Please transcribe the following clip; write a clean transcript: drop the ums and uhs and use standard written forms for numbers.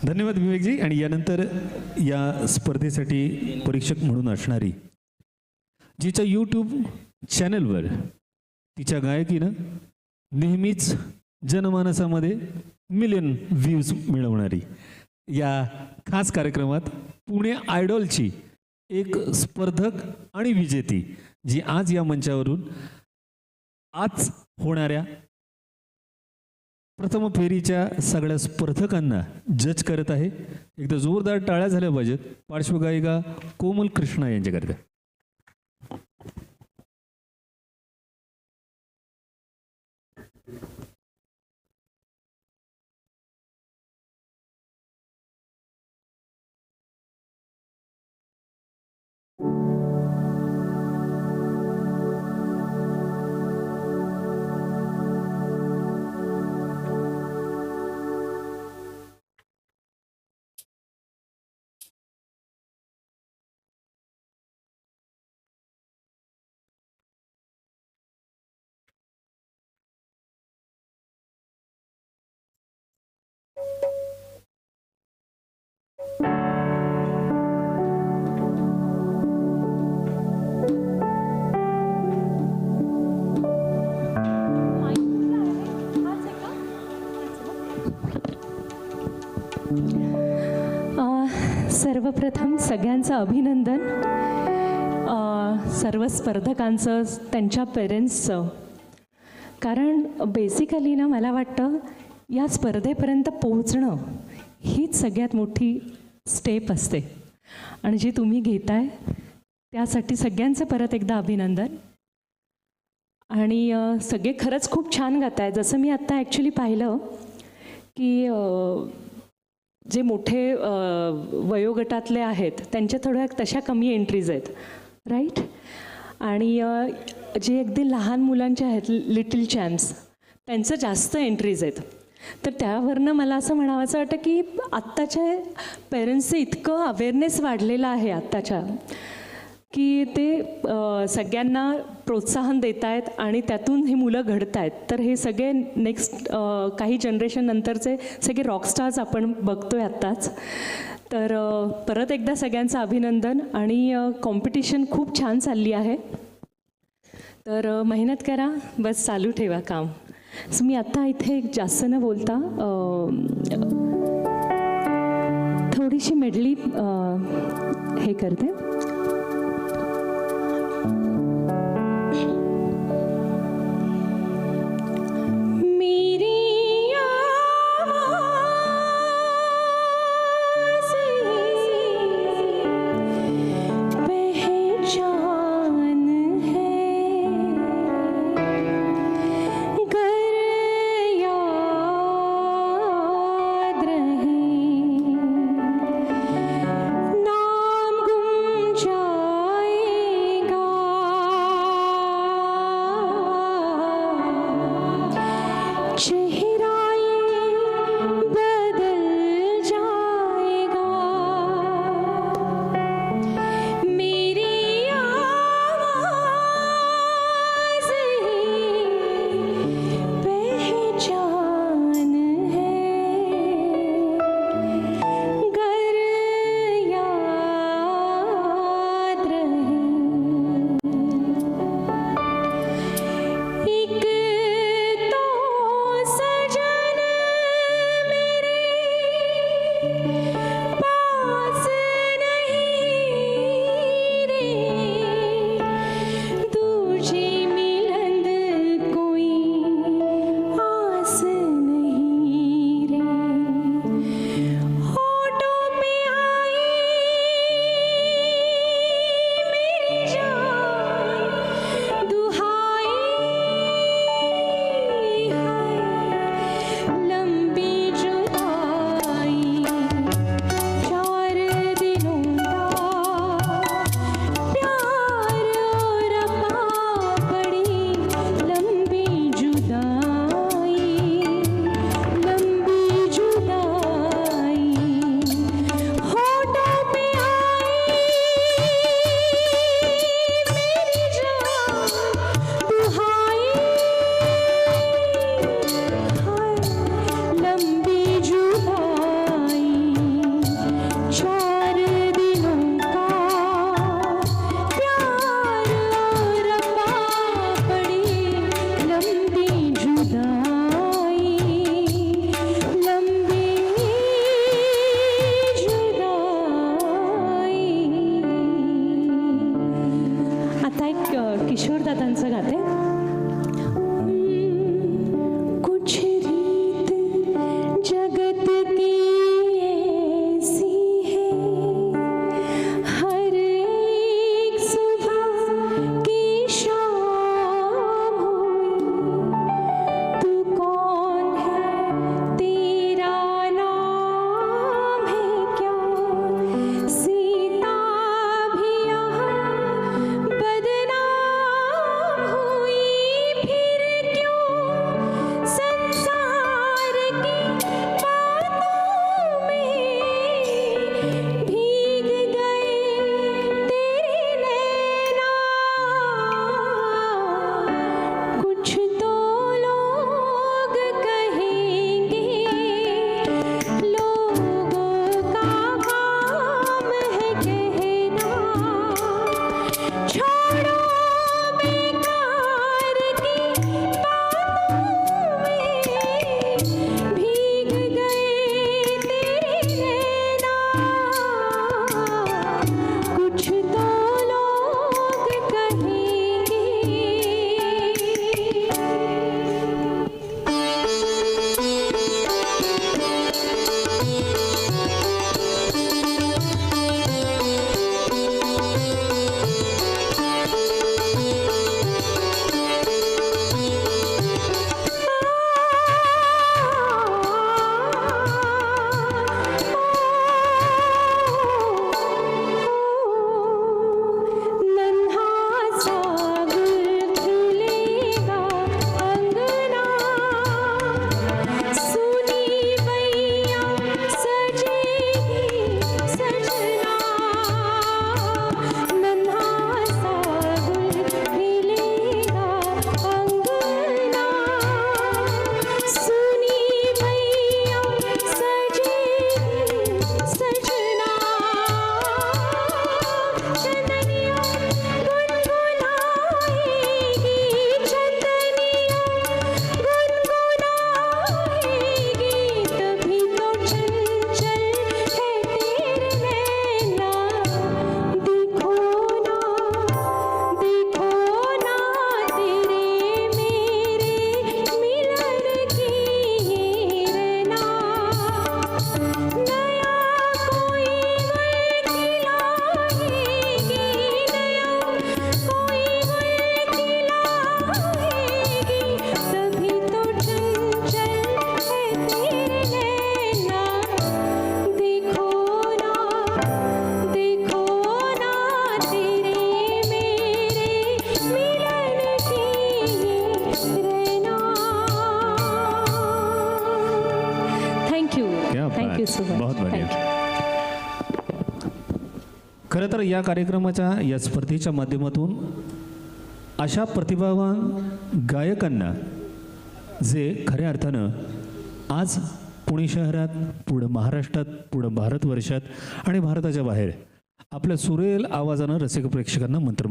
धन्यवाद विवेकजी. आणि यानंतर या स्पर्धेसाठी परीक्षक म्हणून असणारी, जिच्या यूट्यूब चॅनलवर तिच्या गायकीनं नेहमीच जनमानसामध्ये मिलियन व्ह्यूज मिळवणारी, या खास कार्यक्रमात पुणे आयडॉलची एक स्पर्धक आणि विजेती, जी आज या मंचावरून आज होणाऱ्या प्रथम फेरीच्या सगळ्या स्पर्धकांना जज करत आहे. एकदा जोरदार टाळ्या झाल्या पाहिजेत पार्श्वगायिका कोमल कृष्णा यांच्याकरिता. सर्वप्रथम सगळ्यांचं अभिनंदन, सर्व स्पर्धकांचं, त्यांच्या पेरेंट्सचं. कारण बेसिकली ना मला वाटतं या स्पर्धेपर्यंत पोहोचणं हीच सगळ्यात मोठी स्टेप असते आणि जी तुम्ही घेताय त्यासाठी सगळ्यांचं परत एकदा अभिनंदन. आणि सगळे खरंच खूप छान गाताय. जसं मी आत्ता ॲक्च्युली पाहिलं की जे मोठे वयोगटातले आहेत त्यांच्या थोड्या तशा कमी एंट्रीज आहेत, राईट. आणि जे अगदी लहान मुलांचे आहेत, लिटिल चॅम्प्स, त्यांचं जास्त एंट्रीज आहेत. तर त्यावरनं मला असं म्हणावंसं वाटतं की आत्ताच्या पेरेंट्सचं इतकं अवेअरनेस वाढलेलं आहे आत्ताच्या, की ते सगळ्यांना प्रोत्साहन देत आहेत आणि त्यातून ही मुलं घडत आहेत. तर हे सगळे नेक्स्ट काही जनरेशन नंतरचे सगळे रॉकस्टार्स आपण बघतोय आत्ताच. तर परत एकदा सगळ्यांचं अभिनंदन. आणि कॉम्पिटिशन खूप छान चालली आहे, तर मेहनत करा, बस चालू ठेवा काम. सो मी आत्ता इथे जास्त न बोलता थोडीशी मेडली हे करते. नाम गुम भीग गए तेरे नैना, कुछ तो लोग कहेंगे, लोगों का काम है कहना, छोड़ो बेकार की बातों में, भीग गए तेरे नैना, कुछ तो लोग कहेंगे। नन्हा सा गुल खिलेगा अंगना, सुनी बैया सजेगी सजना, नन्हा सा गुल खिलेगा अंगना, सुनी बैया सजेगी सजना, चंदनिया गुनगुनाएगी, चंदनिया गुनगुनाएगी, तभी तो चंचल है तेरे नैना, देखो ना तेरे मेरे मिलन की ये रैना, नया कोई गुल खिलाएगी, नया कोई गुल खिलाएगी, तभी तो चंचल है तेरे नैना, देखो ना तेरे मेरे मिलन की ये रैना। थैंक यू क्या थैंक यू बात. So much. बहुत बढिया. खरं तर या कार्यक्रमाच्या या स्पर्धेच्या माध्यमातून अशा प्रतिभावान गायकांना जे खऱ्या अर्थानं आज पुणे शहरात, पुढं महाराष्ट्रात, पुढं भारतवर्षात आणि भारताच्या बाहेर आपल्या सुरेल आवाजानं रसिक प्रेक्षकांना मंत्रमुग्ध